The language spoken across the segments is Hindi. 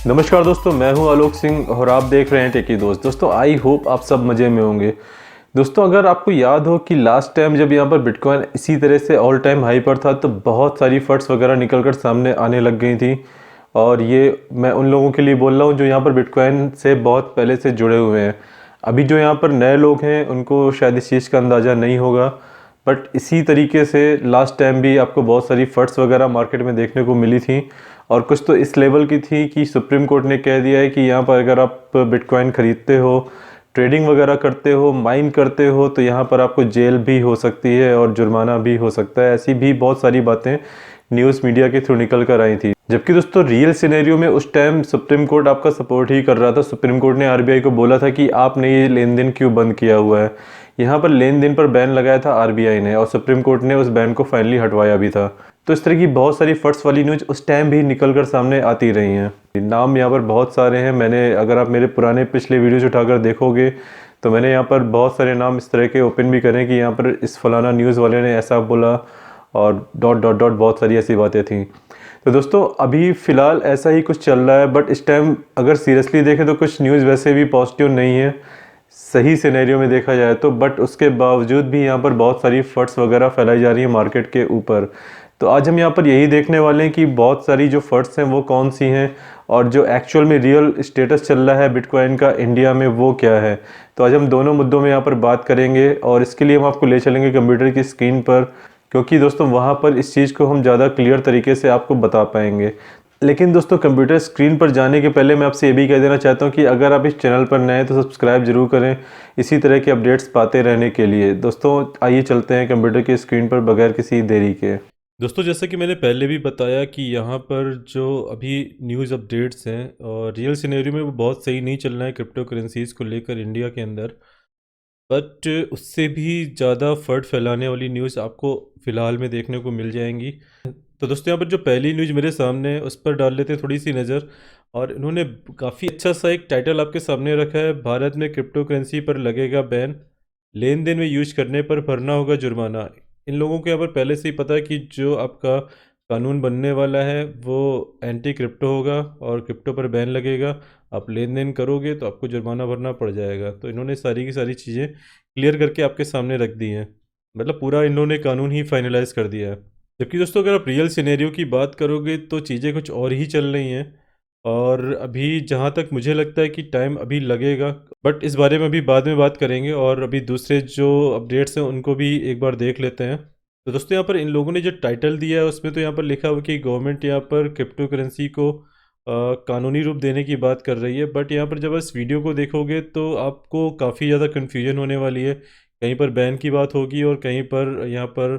नमस्कार दोस्तों, मैं हूं आलोक सिंह और आप देख रहे हैं टेकी दोस्त। दोस्तों आई होप आप सब मज़े में होंगे। दोस्तों अगर आपको याद हो कि लास्ट टाइम जब यहाँ पर बिटकॉइन इसी तरह से ऑल टाइम हाई पर था तो बहुत सारी फट्स वगैरह निकल कर सामने आने लग गई थी। और ये मैं उन लोगों के लिए बोल रहा हूँ जो यहाँ पर बिटकॉइन से बहुत पहले से जुड़े हुए हैं। अभी जो यहाँ पर नए लोग हैं उनको शायद इस चीज़ का अंदाज़ा नहीं होगा, बट इसी तरीके से लास्ट टाइम भी आपको बहुत सारी फट्स वगैरह मार्केट में देखने को मिली थी। और कुछ तो इस लेवल की थी कि सुप्रीम कोर्ट ने कह दिया है कि यहाँ पर अगर आप बिटकॉइन खरीदते हो, ट्रेडिंग वगैरह करते हो, माइन करते हो, तो यहाँ पर आपको जेल भी हो सकती है और जुर्माना भी हो सकता है। ऐसी भी बहुत सारी बातें न्यूज़ मीडिया के थ्रू निकल कर आई थी। जबकि दोस्तों रियल सिनेरियो में उस टाइम सुप्रीम कोर्ट आपका सपोर्ट ही कर रहा था। सुप्रीम कोर्ट ने आरबीआई को बोला था कि आपने ये लेन देन क्यों बंद किया हुआ है। यहाँ पर लेन देन पर बैन लगाया था आरबीआई ने और सुप्रीम कोर्ट ने उस बैन को फाइनली हटवाया भी था। तो इस तरह की बहुत सारी फट्स वाली न्यूज उस टाइम भी निकल कर सामने आती रही हैं। नाम यहाँ पर बहुत सारे हैं। अगर आप मेरे पुराने पिछले वीडियोज उठाकर देखोगे तो मैंने यहाँ पर बहुत सारे नाम इस तरह के ओपन भी करें कि यहाँ पर इस फलाना न्यूज़ वाले ने ऐसा बोला और डॉट डॉट डॉट बहुत सारी ऐसी बातें थी। तो दोस्तों अभी फ़िलहाल ऐसा ही कुछ चल रहा है, बट इस टाइम अगर सीरियसली देखें तो कुछ न्यूज़ वैसे भी पॉजिटिव नहीं है सही सिनेरियो में देखा जाए तो। बट उसके बावजूद भी यहाँ पर बहुत सारी फट्स वगैरह फैलाई जा रही है मार्केट के ऊपर। तो आज हम यहाँ पर यही देखने वाले हैं कि बहुत सारी जो फट्स हैं वो कौन सी हैं और जो एक्चुअल में रियल स्टेटस चल रहा है बिटकॉइन का इंडिया में वो क्या है। तो आज हम दोनों मुद्दों में यहाँ पर बात करेंगे और इसके लिए हम आपको ले चलेंगे कंप्यूटर की स्क्रीन पर, क्योंकि दोस्तों वहाँ पर इस चीज़ को हम ज़्यादा क्लियर तरीके से आपको बता पाएंगे। लेकिन दोस्तों कंप्यूटर स्क्रीन पर जाने के पहले मैं आपसे ये भी कह देना चाहता हूँ कि अगर आप इस चैनल पर नए हैं तो सब्सक्राइब जरूर करें इसी तरह के अपडेट्स पाते रहने के लिए। दोस्तों आइए चलते हैं कंप्यूटर की स्क्रीन पर बगैर किसी देरी के। दोस्तों जैसे कि मैंने पहले भी बताया कि यहाँ पर जो अभी न्यूज़ अपडेट्स हैं और रियल सिनेरियो में वो बहुत सही नहीं चल रहा है क्रिप्टो करेंसीज़ को लेकर इंडिया के अंदर। बट उससे भी ज़्यादा फर्ड फैलाने वाली न्यूज़ आपको फ़िलहाल में देखने को मिल जाएंगी। तो दोस्तों यहाँ पर जो पहली न्यूज़ मेरे सामने है उस पर डाल लेते हैं थोड़ी सी नज़र। और इन्होंने काफ़ी अच्छा सा एक टाइटल आपके सामने रखा है, भारत में क्रिप्टो करेंसी पर लगेगा बैन, लेन देन में यूज करने पर भरना होगा जुर्माना। इन लोगों को यहाँ पर पहले से ही पता है कि जो आपका कानून बनने वाला है वो एंटी क्रिप्टो होगा और क्रिप्टो पर बैन लगेगा। आप लेन देन करोगे तो आपको जुर्माना भरना पड़ जाएगा। तो इन्होंने सारी की सारी चीज़ें क्लियर करके आपके सामने रख दी हैं। मतलब पूरा इन्होंने कानून ही फाइनलाइज कर दिया है। जबकि दोस्तों अगर आप रियल सिनेरियो की बात करोगे तो चीज़ें कुछ और ही चल रही हैं। और अभी जहाँ तक मुझे लगता है कि टाइम अभी लगेगा, बट इस बारे में अभी बाद में बात करेंगे। और अभी दूसरे जो अपडेट्स हैं उनको भी एक बार देख लेते हैं। तो दोस्तों यहाँ पर इन लोगों ने जो टाइटल दिया है उसमें तो यहाँ पर लिखा हुआ कि गवर्नमेंट यहाँ पर क्रिप्टो करेंसी को कानूनी रूप देने की बात कर रही है। बट यहाँ पर जब इस वीडियो को देखोगे तो आपको काफ़ी ज़्यादा कन्फ्यूजन होने वाली है। कहीं पर बैन की बात होगी और कहीं पर यहाँ पर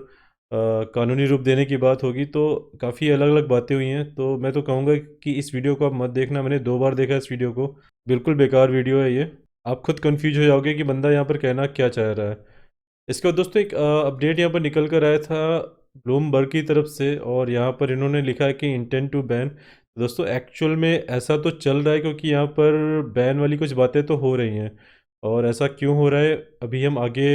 कानूनी रूप देने की बात होगी। तो काफ़ी अलग अलग बातें हुई हैं। तो मैं तो कहूँगा कि इस वीडियो को आप मत देखना। मैंने 2 बार देखा इस वीडियो को, बिल्कुल बेकार वीडियो है ये। आप खुद कंफ्यूज हो जाओगे कि बंदा यहाँ पर कहना क्या चाह रहा है। इसके बाद दोस्तों एक अपडेट यहाँ पर निकल कर आया था ब्लूमबर्ग की तरफ से और यहाँ पर इन्होंने लिखा है कि इंटेंट टू बैन। दोस्तों एक्चुअल में ऐसा तो चल रहा है क्योंकि यहाँ पर बैन वाली कुछ बातें तो हो रही हैं। और ऐसा क्यों हो रहा है अभी हम आगे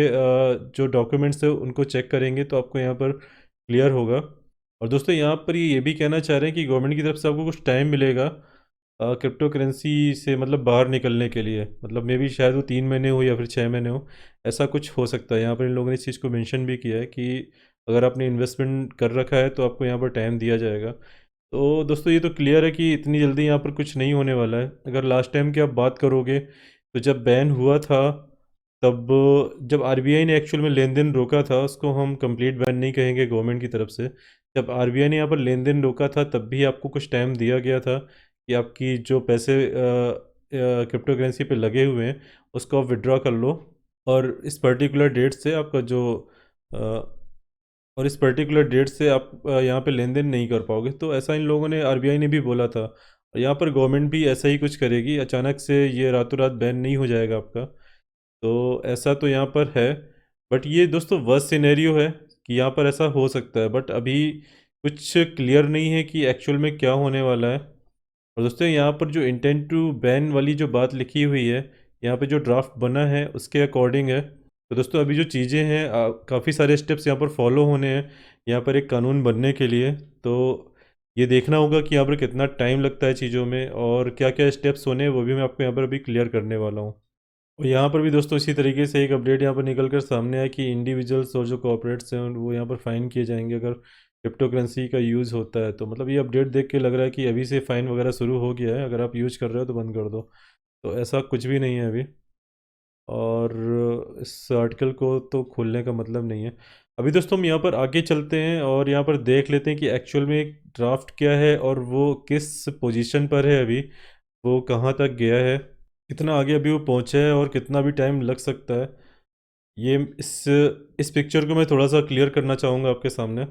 जो डॉक्यूमेंट्स है उनको चेक करेंगे तो आपको यहाँ पर क्लियर होगा। और दोस्तों यहाँ पर ये भी कहना चाह रहे हैं कि गवर्नमेंट की तरफ से आपको कुछ टाइम मिलेगा क्रिप्टो करेंसी से मतलब बाहर निकलने के लिए। मतलब मे बी शायद वो 3 महीने हो या फिर 6 महीने हो, ऐसा कुछ हो सकता है। यहाँ पर इन लोगों ने इस चीज़ को मेंशन भी किया है कि अगर आपने इन्वेस्टमेंट कर रखा है तो आपको यहाँ पर टाइम दिया जाएगा। तो दोस्तों ये तो क्लियर है कि इतनी जल्दी यहाँ पर कुछ नहीं होने वाला है। अगर लास्ट टाइम की आप बात करोगे तो जब बैन हुआ था तब, जब आरबीआई ने एक्चुअल में लेन देन रोका था, उसको हम कंप्लीट बैन नहीं कहेंगे गवर्नमेंट की तरफ से, जब आरबीआई ने यहाँ पर लेन देन रोका था तब भी आपको कुछ टाइम दिया गया था कि आपकी जो पैसे क्रिप्टो करेंसी पे लगे हुए हैं उसको आप विड्रॉ कर लो। और इस पर्टिकुलर डेट से आपका जो अ, और इस पर्टिकुलर डेट से आप यहाँ पे लेन देन नहीं कर पाओगे। तो ऐसा इन लोगों ने, आरबीआई ने भी बोला था। और यहाँ पर गवर्नमेंट भी ऐसा ही कुछ करेगी, अचानक से ये रातों रात बैन नहीं हो जाएगा आपका। तो ऐसा तो यहाँ पर है। बट ये दोस्तों वर्स्ट सिनेरियो है कि यहाँ पर ऐसा हो सकता है, बट अभी कुछ क्लियर नहीं है कि एक्चुअल में क्या होने वाला है। और दोस्तों यहाँ पर जो इंटेंट टू बैन वाली जो बात लिखी हुई है, यहाँ पे जो ड्राफ्ट बना है उसके अकॉर्डिंग है। तो दोस्तों अभी जो चीज़ें हैं, काफ़ी सारे स्टेप्स यहाँ पर फॉलो होने हैं यहाँ पर एक कानून बनने के लिए। तो ये देखना होगा कि यहाँ पर कितना टाइम लगता है चीज़ों में और क्या क्या स्टेप्स होने हैं वो भी मैं आपको यहाँ पर अभी क्लियर करने वाला हूँ। और यहाँ पर भी दोस्तों इसी तरीके से एक अपडेट यहाँ पर निकल कर सामने आया कि इंडिविजुअल्स और जो कॉर्पोरेट्स हैं वो यहाँ पर फ़ाइन किए जाएंगे अगर क्रिप्टो करेंसी का यूज़ होता है। तो मतलब ये अपडेट देख के लग रहा है कि अभी से फ़ाइन वगैरह शुरू हो गया है, अगर आप यूज़ कर रहे हो तो बंद कर दो। तो ऐसा कुछ भी नहीं है अभी। और इस आर्टिकल को तो खोलने का मतलब नहीं है। अभी दोस्तों हम यहाँ पर आगे चलते हैं और यहाँ पर देख लेते हैं कि एक्चुअल में एक ड्राफ्ट क्या है और वो किस पोजीशन पर है अभी, वो कहाँ तक गया है, कितना आगे अभी वो पहुँचा है और कितना भी टाइम लग सकता है। ये इस पिक्चर को मैं थोड़ा सा क्लियर करना चाहूँगा आपके सामने।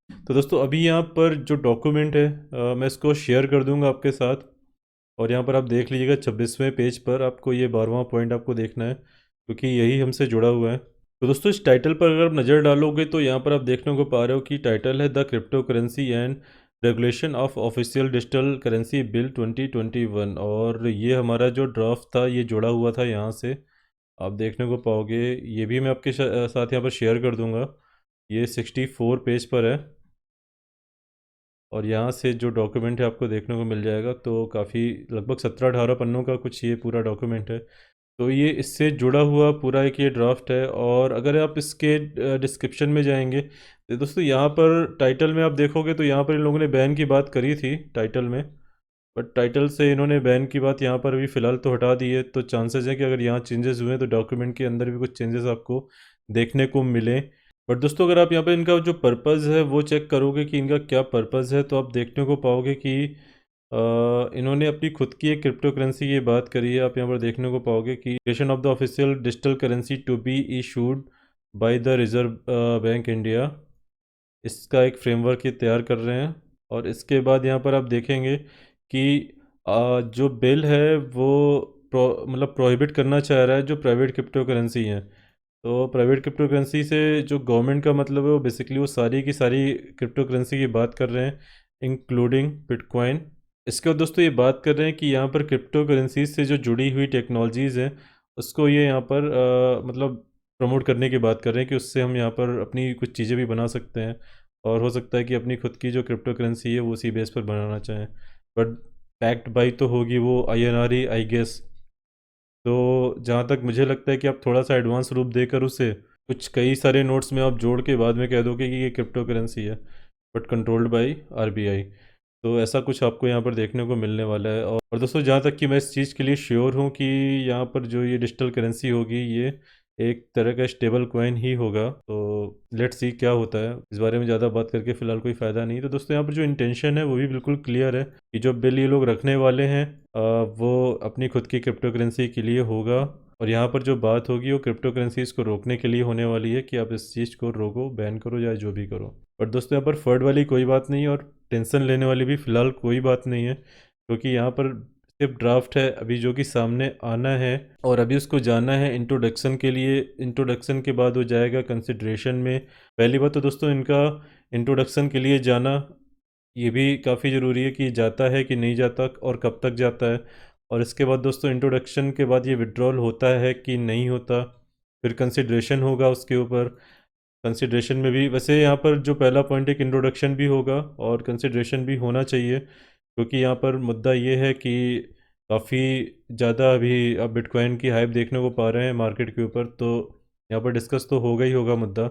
तो दोस्तों अभी यहाँ पर जो डॉक्यूमेंट है मैं इसको शेयर कर दूँगा आपके साथ। और यहाँ पर आप देख लीजिएगा 26वें पेज पर आपको ये 12वां पॉइंट आपको देखना है क्योंकि यही हमसे जुड़ा हुआ है। तो दोस्तों इस टाइटल पर अगर आप नज़र डालोगे तो यहाँ पर आप देखने को पा रहे हो कि टाइटल है the crypto currency and regulation of official digital currency bill 2021। और ये हमारा जो ड्राफ्ट था ये जुड़ा हुआ था यहाँ से, आप देखने को पाओगे। ये भी मैं आपके साथ यहाँ पर शेयर कर दूँगा। ये 64 पेज पर है और यहाँ से जो डॉक्यूमेंट है आपको देखने को मिल जाएगा। तो काफ़ी लगभग 17-18 पन्नों का कुछ ये पूरा डॉक्यूमेंट है। तो ये इससे जुड़ा हुआ पूरा एक ये ड्राफ्ट है। और अगर आप इसके डिस्क्रिप्शन में जाएंगे तो दोस्तों यहाँ पर टाइटल में आप देखोगे तो यहाँ पर इन लोगों ने बैन की बात करी थी टाइटल में, बट टाइटल से इन्होंने बैन की बात यहाँ पर अभी फ़िलहाल तो हटा दी है। तो चांसेस है कि अगर यहाँ चेंजेस हुए तो डॉक्यूमेंट के अंदर भी कुछ चेंजेस आपको देखने को मिले। बट दोस्तों अगर आप यहाँ पे इनका जो पर्पज़ है वो चेक करोगे कि इनका क्या पर्पज़ है तो आप देखने को पाओगे कि इन्होंने अपनी खुद की एक क्रिप्टो करेंसी की बात करी है। आप यहाँ पर देखने को पाओगे कि creation of the official digital currency to be issued by the reserve bank India, इसका एक फ्रेमवर्क ये तैयार कर रहे हैं। और इसके बाद यहाँ पर आप देखेंगे कि जो बिल है वो मतलब प्रोहिबिट करना चाह रहा है जो प्राइवेट क्रिप्टो करेंसी हैं। तो प्राइवेट क्रिप्टो करेंसी से जो गवर्नमेंट का मतलब है वो बेसिकली वो सारी की सारी क्रिप्टो करेंसी की बात कर रहे हैं, इंक्लूडिंग बिटकॉइन। इसके बाद दोस्तों ये बात कर रहे हैं कि यहाँ पर क्रिप्टो करेंसीज से जो जुड़ी हुई टेक्नोलॉजीज़ हैं उसको ये यहाँ पर मतलब प्रमोट करने की बात कर रहे हैं कि उससे हम यहाँ पर अपनी कुछ चीज़ें भी बना सकते हैं। और हो सकता है कि अपनी खुद की जो क्रिप्टो करेंसी है वो उसी बेस पर बनाना चाहें, बट बैक्ड बाई तो होगी वो INR ही, आई गेस। तो जहाँ तक मुझे लगता है कि आप थोड़ा सा एडवांस रूप देकर उसे कुछ कई सारे नोट्स में आप जोड़ के बाद में कह दोगे कि ये क्रिप्टो करेंसी है, बट कंट्रोल्ड बाय RBI। तो ऐसा कुछ आपको यहाँ पर देखने को मिलने वाला है। और दोस्तों जहाँ तक कि मैं इस चीज़ के लिए श्योर हूँ कि यहाँ पर जो ये डिजिटल करेंसी होगी ये एक तरह का स्टेबल कॉइन ही होगा। तो लेट्स सी क्या होता है, इस बारे में ज़्यादा बात करके फ़िलहाल कोई फ़ायदा नहीं। तो दोस्तों यहाँ पर जो इंटेंशन है वो भी बिल्कुल क्लियर है कि जो बिल ये लोग रखने वाले हैं वो अपनी खुद की क्रिप्टो करेंसी के लिए होगा। और यहाँ पर जो बात होगी वो क्रिप्टो करेंसीज को रोकने के लिए होने वाली है कि आप इस चीज़ को रोको, बैन करो या जो भी करो। बट दोस्तों यहाँ पर फर्ड वाली कोई बात नहीं है और टेंशन लेने वाली भी फ़िलहाल कोई बात नहीं है, क्योंकि यहाँ पर सिर्फ ड्राफ्ट है अभी जो कि सामने आना है और अभी उसको जाना है इंट्रोडक्शन के लिए। इंट्रोडक्शन के बाद हो जाएगा कंसिड्रेशन में। पहली बात तो दोस्तों इनका इंट्रोडक्शन के लिए जाना ये भी काफ़ी ज़रूरी है कि जाता है कि नहीं जाता और कब तक जाता है। और इसके बाद दोस्तों इंट्रोडक्शन के बाद ये विड्रॉल होता है कि नहीं होता, फिर कंसिड्रेशन होगा उसके ऊपर। कंसिड्रेशन में भी वैसे यहाँ पर जो पहला पॉइंट एक इंट्रोडक्शन भी होगा और कंसिड्रेशन भी होना चाहिए, क्योंकि यहाँ पर मुद्दा ये है कि काफ़ी ज़्यादा अभी अब बिटकॉइन की हाइप देखने को पा रहे हैं मार्केट के ऊपर। तो यहाँ पर डिस्कस तो होगा ही होगा मुद्दा,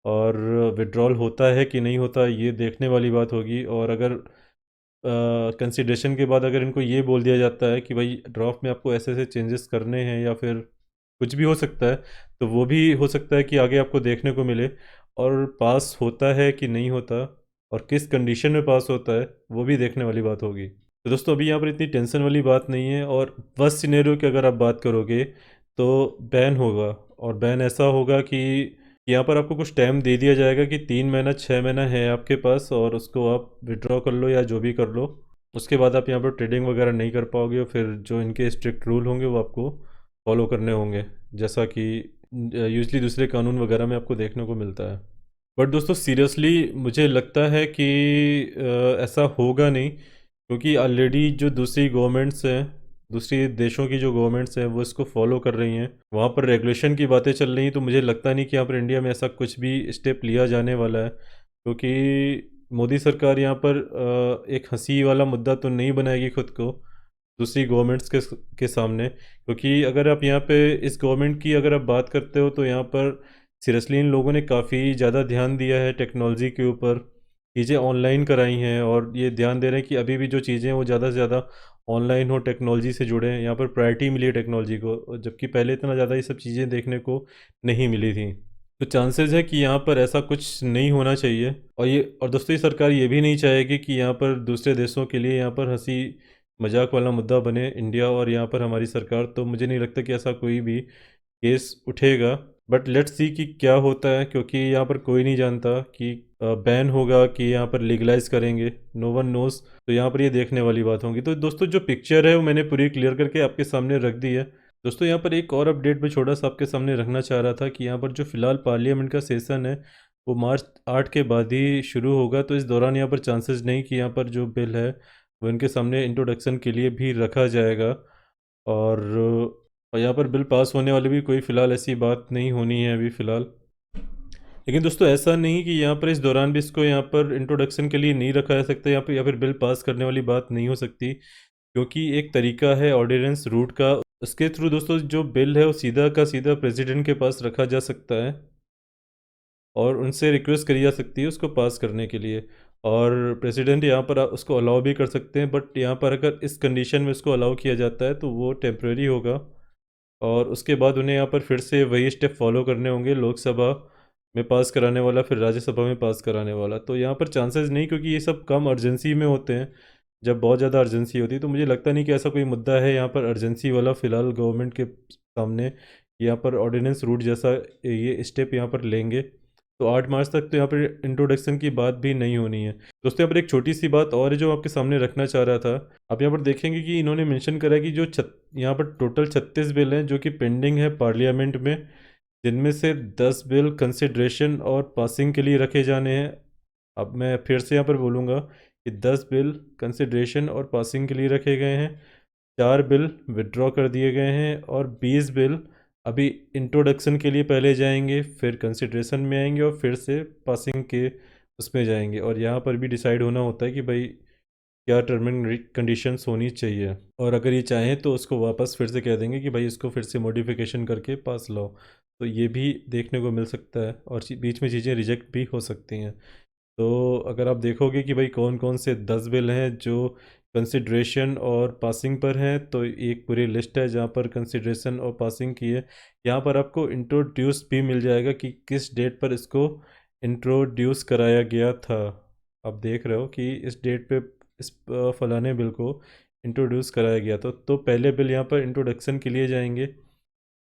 और विड्रॉल होता है कि नहीं होता ये देखने वाली बात होगी। और अगर कंसिडरेशन के बाद अगर इनको ये बोल दिया जाता है कि भाई ड्राफ्ट में आपको ऐसे ऐसे चेंजेस करने हैं या फिर कुछ भी हो सकता है, तो वो भी हो सकता है कि आगे आपको देखने को मिले। और पास होता है कि नहीं होता और किस कंडीशन में पास होता है वो भी देखने वाली बात होगी। तो दोस्तों अभी यहाँ पर इतनी टेंशन वाली बात नहीं है। और वर्स्ट सिनेरियो की अगर आप बात करोगे तो बैन होगा, और बैन ऐसा होगा कि यहाँ पर आपको कुछ टाइम दे दिया जाएगा कि 3 महीना 6 महीना है आपके पास और उसको आप विड्रॉ कर लो या जो भी कर लो। उसके बाद आप यहाँ पर ट्रेडिंग वगैरह नहीं कर पाओगे और फिर जो इनके स्ट्रिक्ट रूल होंगे वो आपको फॉलो करने होंगे, जैसा कि यूजली दूसरे कानून वगैरह में आपको देखने को मिलता है। बट दोस्तों सीरियसली मुझे लगता है कि ऐसा होगा नहीं, क्योंकि ऑलरेडी जो दूसरी गवर्नमेंट्स हैं, दूसरी देशों की जो गवर्नमेंट्स हैं वो इसको फॉलो कर रही हैं, वहाँ पर रेगुलेशन की बातें चल रही हैं। तो मुझे लगता नहीं कि यहाँ पर इंडिया में ऐसा कुछ भी स्टेप लिया जाने वाला है, क्योंकि मोदी सरकार यहाँ पर एक हंसी वाला मुद्दा तो नहीं बनाएगी खुद को दूसरी गवर्नमेंट्स के सामने, क्योंकि अगर आप यहाँ पे इस गवर्नमेंट की अगर आप बात करते हो तो यहाँ पर सीरियसली इन लोगों ने काफ़ी ज़्यादा ध्यान दिया है टेक्नोलॉजी के ऊपर। चीज़ें ऑनलाइन कराई हैं और ये ध्यान दे रहे हैं कि अभी भी जो चीज़ें हैं वो ज़्यादा से ज़्यादा ऑनलाइन हो, टेक्नोलॉजी से जुड़े हैं। यहाँ पर प्रायोरिटी मिली है टेक्नोलॉजी को, और जबकि पहले इतना ज़्यादा ये सब चीज़ें देखने को नहीं मिली थी। तो चांसेस है कि यहाँ पर ऐसा कुछ नहीं होना चाहिए। और दोस्तों, ये सरकार ये भी नहीं चाहेगी कि यहाँ पर दूसरे देशों के लिए यहाँ पर हंसी मजाक वाला मुद्दा बने इंडिया और यहाँ पर हमारी सरकार। तो मुझे नहीं लगता कि ऐसा कोई भी केस उठेगा। बट लेट्स सी कि क्या होता है, क्योंकि यहाँ पर कोई नहीं जानता कि बैन होगा कि यहाँ पर लीगलाइज करेंगे। No one knows. तो यहाँ पर ये देखने वाली बात होगी। तो दोस्तों, जो पिक्चर है वो मैंने पूरी क्लियर करके आपके सामने रख दी है। दोस्तों, यहाँ पर एक और अपडेट मैं छोटा सा आपके सामने रखना चाह रहा था कि यहाँ पर जो फिलहाल पार्लियामेंट का सेशन है वो मार्च 8 के बाद ही शुरू होगा। तो इस दौरान यहाँ पर चांसेस नहीं कि यहाँ पर जो बिल है वो इनके सामने इंट्रोडक्शन के लिए भी रखा जाएगा। और यहाँ पर बिल पास होने वाली भी कोई फ़िलहाल ऐसी बात नहीं होनी है अभी फ़िलहाल। लेकिन दोस्तों, ऐसा नहीं कि यहाँ पर इस दौरान भी इसको यहाँ पर इंट्रोडक्शन के लिए नहीं रखा जा सकता यहाँ पर, या फिर बिल पास करने वाली बात नहीं हो सकती, क्योंकि एक तरीका है ऑर्डिनेंस रूट का। उसके थ्रू दोस्तों जो बिल है वो सीधा का सीधा प्रेसिडेंट के पास रखा जा सकता है और उनसे रिक्वेस्ट करी जा सकती है उसको पास करने के लिए। और प्रेसिडेंट यहाँ पर उसको अलाउ भी कर सकते हैं, बट यहाँ पर अगर इस कंडीशन में उसको अलाउ किया जाता है तो वो टेम्प्रेरी होगा और उसके बाद उन्हें यहाँ पर फिर से वही स्टेप फॉलो करने होंगे, लोकसभा में पास कराने वाला फिर राज्यसभा में पास कराने वाला। तो यहाँ पर चांसेस नहीं, क्योंकि ये सब कम अर्जेंसी में होते हैं। जब बहुत ज़्यादा अर्जेंसी होती है तो मुझे लगता नहीं कि ऐसा कोई मुद्दा है यहाँ पर अर्जेंसी वाला फ़िलहाल गवर्नमेंट के सामने, यहाँ पर ऑर्डिनेंस रूट जैसा ये स्टेप यहाँ पर लेंगे। तो 8 मार्च तक तो यहाँ पर इंट्रोडक्शन की बात भी नहीं होनी है। दोस्तों, यहाँ पर एक छोटी सी बात और है जो आपके सामने रखना चाह रहा था। आप यहाँ पर देखेंगे कि इन्होंने मेंशन करा है कि जो यहाँ पर टोटल 36 बिल हैं जो कि पेंडिंग है पार्लियामेंट में, जिनमें से 10 बिल कंसिड्रेशन और पासिंग के लिए रखे जाने हैं। अब मैं फिर से यहाँ पर बोलूँगा कि 10 बिल कंसिड्रेशन और पासिंग के लिए रखे गए हैं, 4 बिल विड्रॉ कर दिए गए हैं और 20 बिल अभी इंट्रोडक्शन के लिए पहले जाएंगे, फिर कंसिड्रेशन में आएंगे और फिर से पासिंग के उसमें जाएंगे। और यहाँ पर भी डिसाइड होना होता है कि भाई क्या टर्म एंड कंडीशंस होनी चाहिए, और अगर ये चाहें तो उसको वापस फिर से कह देंगे कि भाई इसको फिर से मॉडिफिकेशन करके पास लाओ। तो ये भी देखने को मिल सकता है और बीच में चीज़ें रिजेक्ट भी हो सकती हैं। तो अगर आप देखोगे कि भाई कौन कौन से 10 बिल हैं जो कंसिड्रेशन और पासिंग पर हैं, तो एक पूरी लिस्ट है जहाँ पर कंसिड्रेशन और पासिंग की है। यहाँ पर आपको इंट्रोड्यूस भी मिल जाएगा कि किस डेट पर इसको इंट्रोड्यूस कराया गया था। आप देख रहे हो कि इस डेट पे इस फलाने बिल को इंट्रोड्यूस कराया गया था। तो पहले बिल यहाँ पर इंट्रोडक्शन के लिए जाएंगे।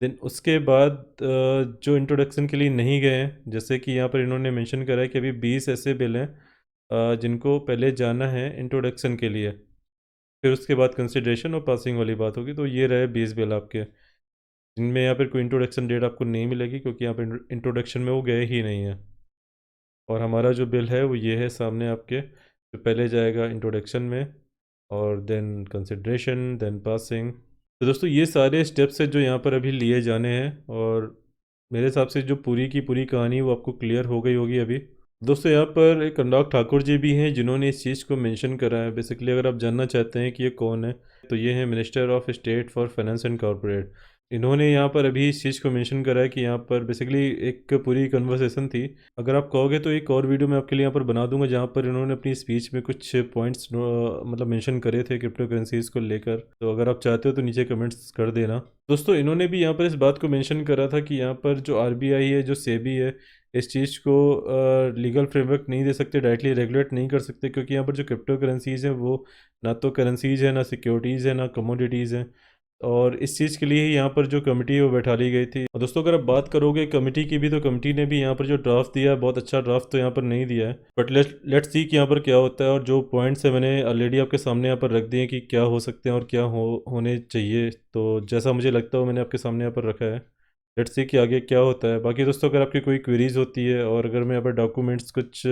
देन उसके बाद जो इंट्रोडक्शन के लिए नहीं गए हैं, जैसे कि यहाँ पर इन्होंने मेंशन करा है कि अभी 20 ऐसे बिल हैं जिनको पहले जाना है इंट्रोडक्शन के लिए, फिर उसके बाद कंसिडरेशन और पासिंग वाली बात होगी। तो ये रहे 20 बिल आपके, जिनमें यहाँ पर कोई इंट्रोडक्शन डेट आपको नहीं मिलेगी, क्योंकि यहाँ पर इंट्रोडक्शन में वो गए ही नहीं है। और हमारा जो बिल है वो ये है सामने आपके, जो पहले जाएगा इंट्रोडक्शन में और देन कंसिडरेशन देन पासिंग। तो दोस्तों, ये सारे स्टेप्स हैं जो यहाँ पर अभी लिए जाने हैं, और मेरे हिसाब से जो पूरी की पूरी कहानी वो आपको क्लियर हो गई होगी अभी। दोस्तों, यहाँ पर एक अनुराग ठाकुर जी भी हैं जिन्होंने इस चीज़ को मेंशन करा है। बेसिकली अगर आप जानना चाहते हैं कि ये कौन है, तो ये है minister of state for finance and corporate. इन्होंने यहाँ पर अभी इस चीज़ को मेंशन करा है कि यहाँ पर बेसिकली एक पूरी कन्वर्सेशन थी। अगर आप कहोगे तो एक और वीडियो मैं आपके लिए यहाँ पर बना दूंगा जहाँ पर इन्होंने अपनी स्पीच में कुछ पॉइंट्स मतलब मेंशन करे थे क्रिप्टो करेंसीज को लेकर। तो अगर आप चाहते हो तो नीचे कमेंट्स कर देना। दोस्तों, इन्होंने भी यहाँ पर इस बात को मेंशन करा था कि यहाँ पर जो आरबीआई है, जो सेबी है, इस चीज़ को लीगल फ्रेमवर्क नहीं दे सकते, डायरेक्टली रेगुलेट नहीं कर सकते, क्योंकि यहाँ पर जो क्रिप्टो करेंसीज हैं वो ना तो करेंसीज है, ना सिक्योरिटीज़ है, ना कमोडिटीज़ हैं। और इस चीज़ के लिए ही यहाँ पर जो कमेटी है वो बैठा ली गई थी। और दोस्तों, अगर आप बात करोगे कमेटी की भी, तो कमेटी ने भी यहाँ पर जो ड्राफ्ट दिया है, बहुत अच्छा ड्राफ्ट तो यहाँ पर नहीं दिया है। बट लेट्स सी कि यहाँ पर क्या होता है। और जो पॉइंट्स है मैंने ऑलरेडी आपके सामने यहाँ पर रख दिए कि क्या हो सकते हैं और क्या होने चाहिए। तो जैसा मुझे लगता है वो मैंने आपके सामने यहाँ पर रखा है। लेट्स सी कि आगे क्या होता है। बाकी दोस्तों, अगर आपकी कोई क्वेरीज होती है और अगर मैं यहाँ पर डॉक्यूमेंट्स कुछ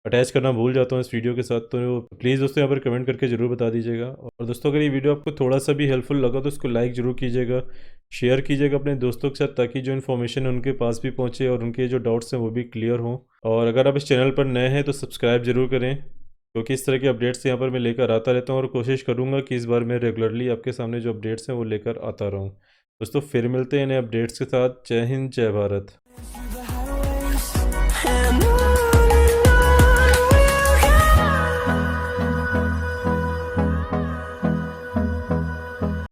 अटैच करना भूल जाता हूँ इस वीडियो के साथ, तो प्लीज़ दोस्तों यहाँ पर कमेंट करके ज़रूर बता दीजिएगा। और दोस्तों अगर ये वीडियो आपको थोड़ा सा भी हेल्पफुल लगा तो इसको लाइक ज़रूर कीजिएगा, शेयर कीजिएगा अपने दोस्तों के साथ, ताकि जो इन्फॉर्मेशन है उनके पास भी पहुँचे और उनके जो डाउट्स हैं वो भी क्लियर हों। और अगर आप इस चैनल पर नए हैं तो सब्सक्राइब ज़रूर करें, क्योंकि इस तरह के अपडेट्स यहाँ पर मैं लेकर आता रहता हूँ और कोशिश करूँगा कि इस बार मैं रेगुलरली आपके सामने जो अपडेट्स हैं वो लेकर आता रहूँ। दोस्तों फिर मिलते हैं नए अपडेट्स के साथ। जय हिंद, जय भारत।